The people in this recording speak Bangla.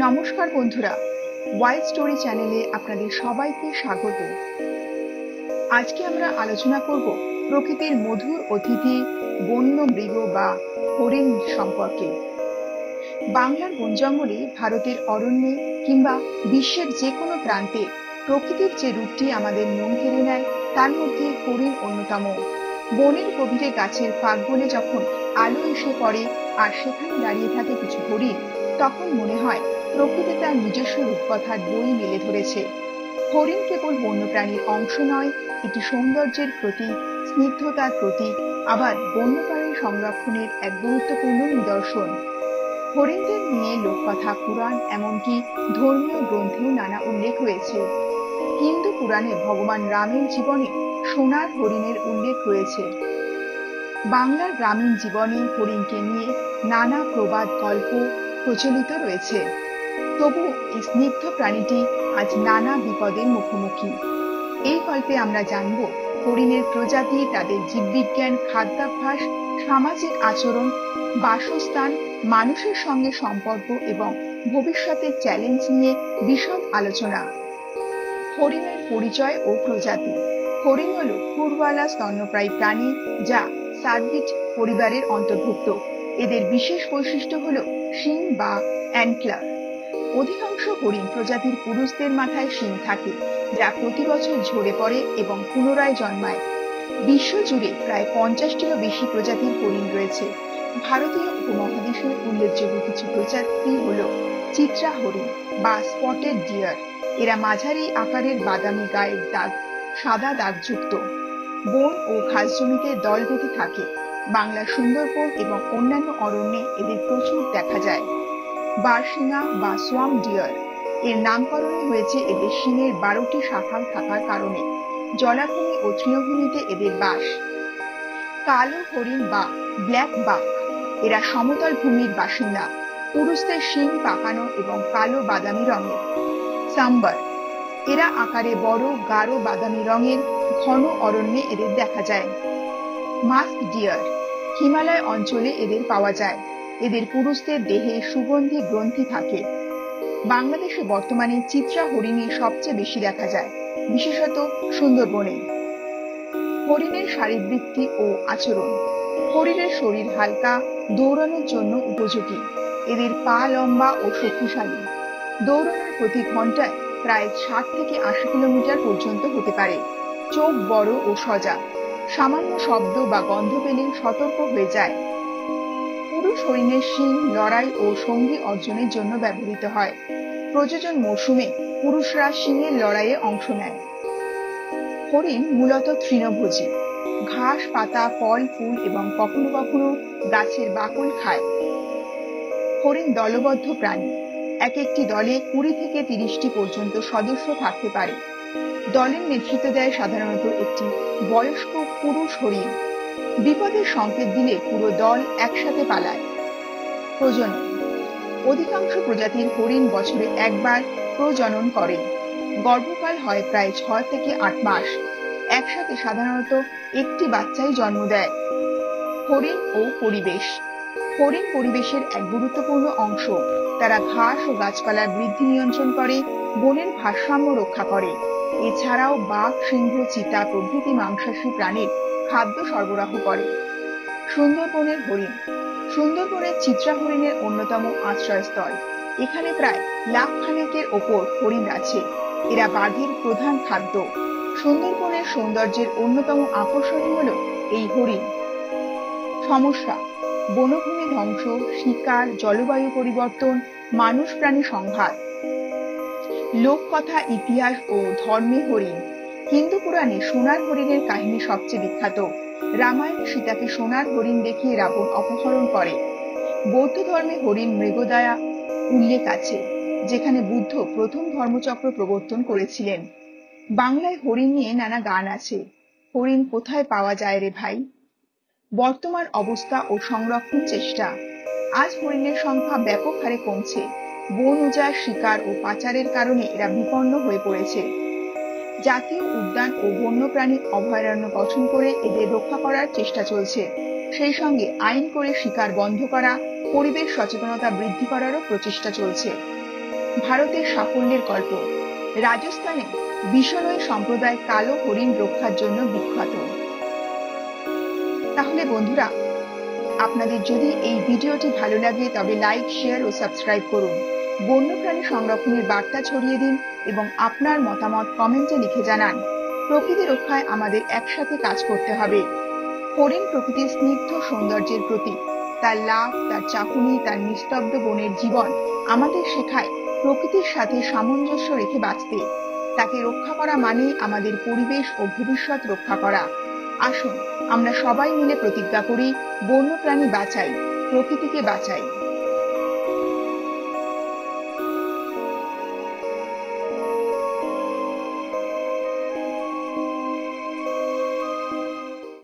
নমস্কার বন্ধুরা, ওয়াইল্ড স্টোরি চ্যানেলে আপনাদের সবাইকে স্বাগত। আজকে আমরা আলোচনা করব প্রকৃতির মধুর অতিথি বন্য মৃগ বা হরিণ সম্পর্কে। বাংলার বন জঙ্গলে, ভারতের অরণ্যে কিংবা বিশ্বের যে কোনো প্রান্তে প্রকৃতির যে রূপটি আমাদের মন কেড়ে নেয় তার মধ্যে হরিণ অন্যতম। বনের গভীরে গাছের ফাঁক বলে যখন আলো এসে পড়ে আর সেখানে দাঁড়িয়ে থাকে কিছু হরিণ, তখন মনে হয় প্রকৃতি তার নিজস্ব রূপকথার বই মেলে ধরেছে। হরিণ কেবল বন্যপ্রাণীর অংশ নয়, এটি সৌন্দর্যের প্রতীক, স্নিগ্ধতার প্রতীক, আবার বন্যপ্রাণী সংরক্ষণের এক গুরুত্বপূর্ণ নিদর্শন। হরিণদের নিয়ে লোককথা, পুরাণ, এমনকি ধর্মীয় গ্রন্থেও নানা উল্লেখ রয়েছে। হিন্দু পুরাণে ভগবান রামের জীবনে সোনার হরিণের উল্লেখ রয়েছে। বাংলার গ্রামীণ জীবনে হরিণকে নিয়ে নানা প্রবাদ গল্প প্রচলিত রয়েছে। তবু এই স্নিগ্ধ প্রাণীটি আজ নানা বিপদের মুখোমুখি। এই গল্পে আমরা জানব হরিণের প্রজাতি, তাদের জীববিজ্ঞান, খাদ্যাভ্যাস, সামাজিক আচরণ, বাসস্থান, মানুষের সঙ্গে সম্পর্ক এবং ভবিষ্যতের চ্যালেঞ্জ নিয়ে বিশদ আলোচনা। হরিণের পরিচয় ও প্রজাতি। হরিণ হল খুরওয়ালা স্তন্যপ্রায়ী প্রাণী, যা সার্ভিড পরিবারের অন্তর্ভুক্ত। এদের বিশেষ বৈশিষ্ট্য হল শিং বা অ্যান্টলার। অধিকাংশ হরিণ প্রজাতির পুরুষদের মাথায় শিং থাকে, যা প্রতি বছর ঝরে পড়ে এবং পুনরায় জন্মায়। বিশ্বজুড়ে প্রায় 50টিরও বেশি প্রজাতির হরিণ রয়েছে। ভারতীয় উপমহাদেশের উল্লেখযোগ্য কিছু প্রজাতি হল চিত্রা হরিণ বা স্পটেড ডিয়ার। এরা মাঝারি আকারের, বাদামি গায়ের দাগ, সাদা দাগযুক্ত। বন ও ঘাস জমিতে দল বেঁধে থাকে। বাংলার সুন্দরবন এবং অন্যান্য অরণ্যে এদের প্রচুর দেখা যায়। বারশিঙা বা সোয়াম্প ডিয়ার, এর নামকরণ হয়েছে এদের শিংয়ের 12টি শাখা থাকার কারণে। জলাভূমি ও তৃণভূমিতে এদের বাস। কালো হরিণ বা ব্ল্যাক বাক, এরা সমতল ভূমির বাসিন্দা। পুরুষদের শিং পাকানো এবং কালো বাদামি রঙের। সাম্বার, এরা আকারে বড়, গাঢ় বাদামি রঙের। ঘন অরণ্যে এদের দেখা যায়। মাস্ক ডিয়ার, হিমালয় অঞ্চলে এদের পাওয়া যায়। এদের পুরুষদের দেহে সুগন্ধি গ্রন্থি থাকে। বাংলাদেশে বর্তমানে চিত্রা হরিণই সবচেয়ে বেশি দেখা যায়, বিশেষত সুন্দরবনে। হরিণের শারীরবৃত্তি ও আচরণ। হরিণের শরীর হালকা, দৌড়ানোর জন্য উপযোগী। এদের পা লম্বা ও শক্তিশালী। দৌড়ানোর প্রতি ঘন্টায় প্রায় 60 থেকে 80 কিলোমিটার পর্যন্ত হতে পারে। চোখ বড় ও সজাগ। সামান্য শব্দ বা গন্ধ পেলে সতর্ক হয়ে যায়। পুরুষ হরিণের শিং লড়াই ও সঙ্গী অর্জনের জন্য ব্যবহৃত হয়। প্রজনন মৌসুমে পুরুষরা শিংয়ের লড়াইয়ে অংশ নেয়। হরিণ মূলত তৃণভোজী। ঘাস, পাতা, ফল, ফুল এবং কখনো কখনো গাছের বাকল খায়। হরিণ দলবদ্ধ প্রাণী। এক একটি দলে 20 থেকে 30টি পর্যন্ত সদস্য থাকতে পারে। দলের নেতৃত্ব দেয় সাধারণত একটি বয়স্ক পুরুষ হরিণ। বিপদের সংকেত দিলে পুরো দল একসাথে পালায়। প্রজনন। অধিকাংশ প্রজাতির হরিণ বছরে একবার প্রজনন করে। গর্ভকাল হয় প্রায় 6 থেকে 8 মাস। একসাথে সাধারণত একটি বাচ্চাই জন্ম দেয়। হরিণ ও পরিবেশ। হরিণ পরিবেশের এক গুরুত্বপূর্ণ অংশ। তারা ঘাস ও গাছপালার বৃদ্ধি নিয়ন্ত্রণ করে, বনের ভারসাম্য রক্ষা করে। এছাড়াও বাঘ, সিংহ, চিতা প্রভৃতি মাংসাশী প্রাণীর খাদ্য সরবরাহ করে। সুন্দরবনের হরিণ। সুন্দরবনের চিত্রা হরিণের অন্যতম আশ্রয়স্থল। এখানে প্রায় লাখখানেকের ওপর হরিণ আছে। এরা বাঘের প্রধান খাদ্য। সুন্দরবনের সৌন্দর্যের অন্যতম আকর্ষণই হল এই হরিণ। সমস্যা: বনভূমি ধ্বংস, শিকার, জলবায়ু পরিবর্তন, মানুষ প্রাণী সংঘাত। লোককথা, ইতিহাস ও ধর্মে হরিণ। হিন্দু পুরাণে সোনার হরিণের কাহিনী সবচেয়ে বিখ্যাত। রামায়ণে সীতাকে সোনার হরিণ দেখিয়ে রাবণ অপহরণ করে। বৌদ্ধ ধর্মে হরিণ মৃগদয়া উল্লেখ আছে, যেখানে বুদ্ধ প্রথম ধর্মচক্র প্রবর্তন করেছিলেন। বাংলায় হরিণ নিয়ে নানা গান আছে। হরিণ কোথায় পাওয়া যায় রে ভাই? বর্তমান অবস্থা ও সংরক্ষণ চেষ্টা। আজ হরিণের সংখ্যা ব্যাপক হারে কমছে। বন উজাড়, শিকার ও পাচারের কারণে এরা বিপন্ন হয়ে পড়েছে। জাতীয় উদ্যান ও বন্যপ্রাণী অভয়ারণ্য গঠন করে এদের রক্ষা করার চেষ্টা চলছে। সেই সঙ্গে আইন করে শিকার বন্ধ করা, পরিবেশ সচেতনতা বৃদ্ধি করারও প্রচেষ্টা চলছে। ভারতের সাফল্যের গল্প। রাজস্থানে বিশনয় সম্প্রদায় কালো হরিণ রক্ষার জন্য বিখ্যাত। তাহলে বন্ধুরা, আপনাদের যদি এই ভিডিওটি ভালো লাগে তবে লাইক, শেয়ার ও সাবস্ক্রাইব করুন। বন্যপ্রাণী সংরক্ষণের বার্তা ছড়িয়ে দিন এবং আপনার মতামত কমেন্টে লিখে জানান। প্রকৃতি রক্ষায় আমাদের একসাথে কাজ করতে হবে। হরিণ প্রকৃতির স্নিগ্ধ সৌন্দর্যের প্রতীক। তার লাফ, তার চাকুনি, তার নিস্তব্ধ বনের জীবন আমাদের শেখায় প্রকৃতির সাথে সামঞ্জস্য রেখে বাঁচতে। তাকে রক্ষা করা মানেই আমাদের পরিবেশ ও ভবিষ্যৎ রক্ষা করা। আসুন আমরা সবাই মিলে প্রতিজ্ঞা করি, বন্যপ্রাণী বাঁচাই, প্রকৃতিকে বাঁচাই।